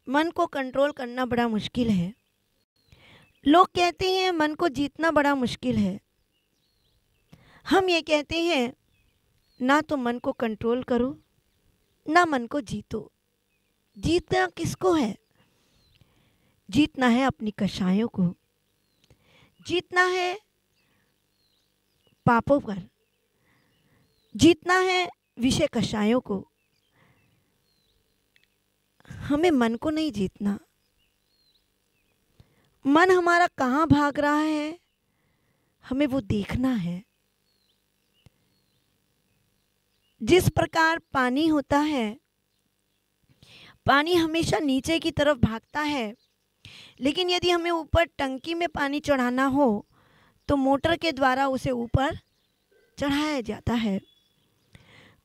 मन को कंट्रोल करना बड़ा मुश्किल है। लोग कहते हैं मन को जीतना बड़ा मुश्किल है। हम ये कहते हैं ना तो मन को कंट्रोल करो ना मन को जीतो। जीतना किसको है? जीतना है अपनी कषायों को, जीतना है पापों पर, जीतना है विषय कषायों को। हमें मन को नहीं जीतना। मन हमारा कहाँ भाग रहा है हमें वो देखना है। जिस प्रकार पानी होता है, पानी हमेशा नीचे की तरफ भागता है, लेकिन यदि हमें ऊपर टंकी में पानी चढ़ाना हो तो मोटर के द्वारा उसे ऊपर चढ़ाया जाता है।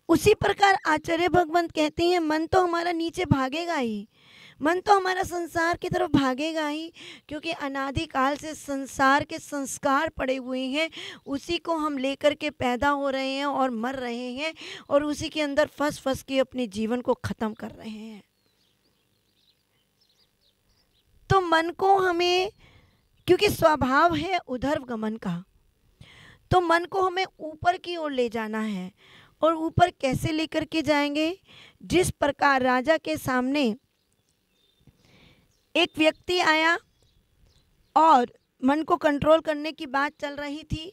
उसी प्रकार आचार्य भगवंत कहते हैं मन तो हमारा नीचे भागेगा ही, मन तो हमारा संसार की तरफ भागेगा ही, क्योंकि अनादिकाल से संसार के संस्कार पड़े हुए हैं। उसी को हम लेकर के पैदा हो रहे हैं और मर रहे हैं और उसी के अंदर फंस फंस के अपने जीवन को ख़त्म कर रहे हैं। तो मन को हमें, क्योंकि स्वभाव है उधर गमन का, तो मन को हमें ऊपर की ओर ले जाना है। और ऊपर कैसे लेकर के जाएंगे? जिस प्रकार राजा के सामने एक व्यक्ति आया और मन को कंट्रोल करने की बात चल रही थी।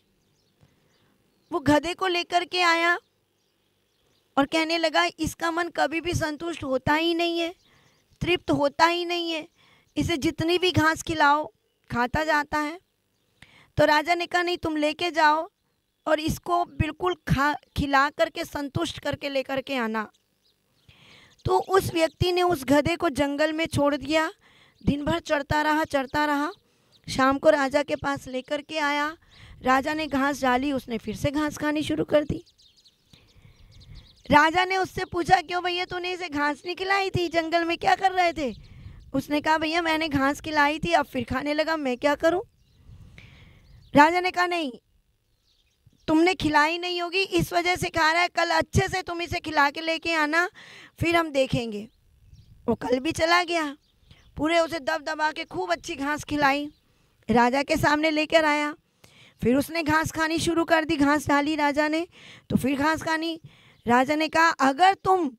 वो गधे को लेकर के आया और कहने लगा इसका मन कभी भी संतुष्ट होता ही नहीं है, तृप्त होता ही नहीं है, इसे जितनी भी घास खिलाओ खाता जाता है। तो राजा ने कहा नहीं, तुम लेके जाओ और इसको बिल्कुल खिला करके संतुष्ट करके लेकर के आना। तो उस व्यक्ति ने उस गधे को जंगल में छोड़ दिया। दिन भर चढ़ता रहा। शाम को राजा के पास लेकर के आया। राजा ने घास डाली, उसने फिर से घास खानी शुरू कर दी। राजा ने उससे पूछा क्यों भैया तूने इसे घास नहीं खिलाई थी, जंगल में क्या कर रहे थे? उसने कहा भैया मैंने घास खिलाई थी, अब फिर खाने लगा, मैं क्या करूं? राजा ने कहा नहीं, तुमने खिलाई नहीं होगी इस वजह से खा रहा है, कल अच्छे से तुम इसे खिला के लेके आना, फिर हम देखेंगे। वो कल भी चला गया, पूरे उसे दबा के खूब अच्छी घास खिलाई, राजा के सामने लेकर आया। फिर उसने घास खानी शुरू कर दी, घास डाली राजा ने तो फिर घास खानी। राजा ने कहा अगर तुम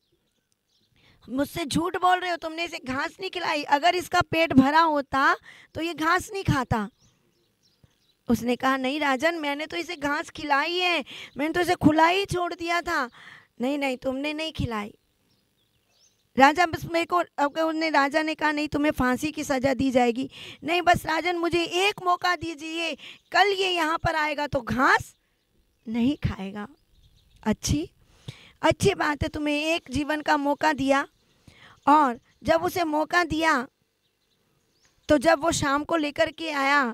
मुझसे झूठ बोल रहे हो, तुमने इसे घास नहीं खिलाई, अगर इसका पेट भरा होता तो ये घास नहीं खाता। उसने कहा नहीं राजन, मैंने तो इसे घास खिलाई है, मैंने तो इसे खुला ही छोड़ दिया था। नहीं तुमने नहीं खिलाई। राजा बस मेरे को, राजा ने कहा नहीं तुम्हें फांसी की सज़ा दी जाएगी। नहीं बस राजन मुझे एक मौका दीजिए, कल ये यहाँ पर आएगा तो घास नहीं खाएगा। अच्छी बात है, तुम्हें एक जीवन का मौका दिया। और जब उसे मौका दिया तो जब वो शाम को लेकर के आया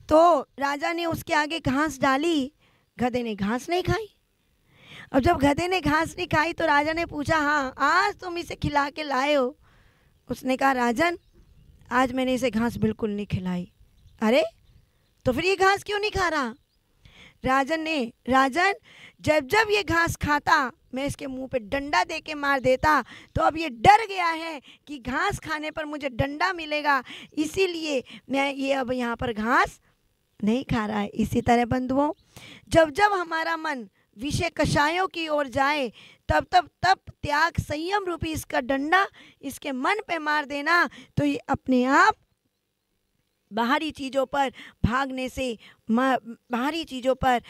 तो राजा ने उसके आगे घास डाली, गधे ने घास नहीं खाई। अब जब गधे ने घास नहीं खाई तो राजा ने पूछा हाँ आज तुम इसे खिला के लाए हो? उसने कहा राजन आज मैंने इसे घास बिल्कुल नहीं खिलाई। अरे तो फिर ये घास क्यों नहीं खा रहा? राजन जब ये घास खाता मैं इसके मुंह पे डंडा दे के मार देता, तो अब ये डर गया है कि घास खाने पर मुझे डंडा मिलेगा, इसीलिए मैं ये अब यहाँ पर घास नहीं खा रहा है। इसी तरह बंधुओं, जब हमारा मन विषय कषायों की ओर जाए तब त्याग संयम रूपी इसका डंडा इसके मन पे मार देना, तो ये अपने आप बाहरी चीज़ों पर भागने से, बाहरी चीज़ों पर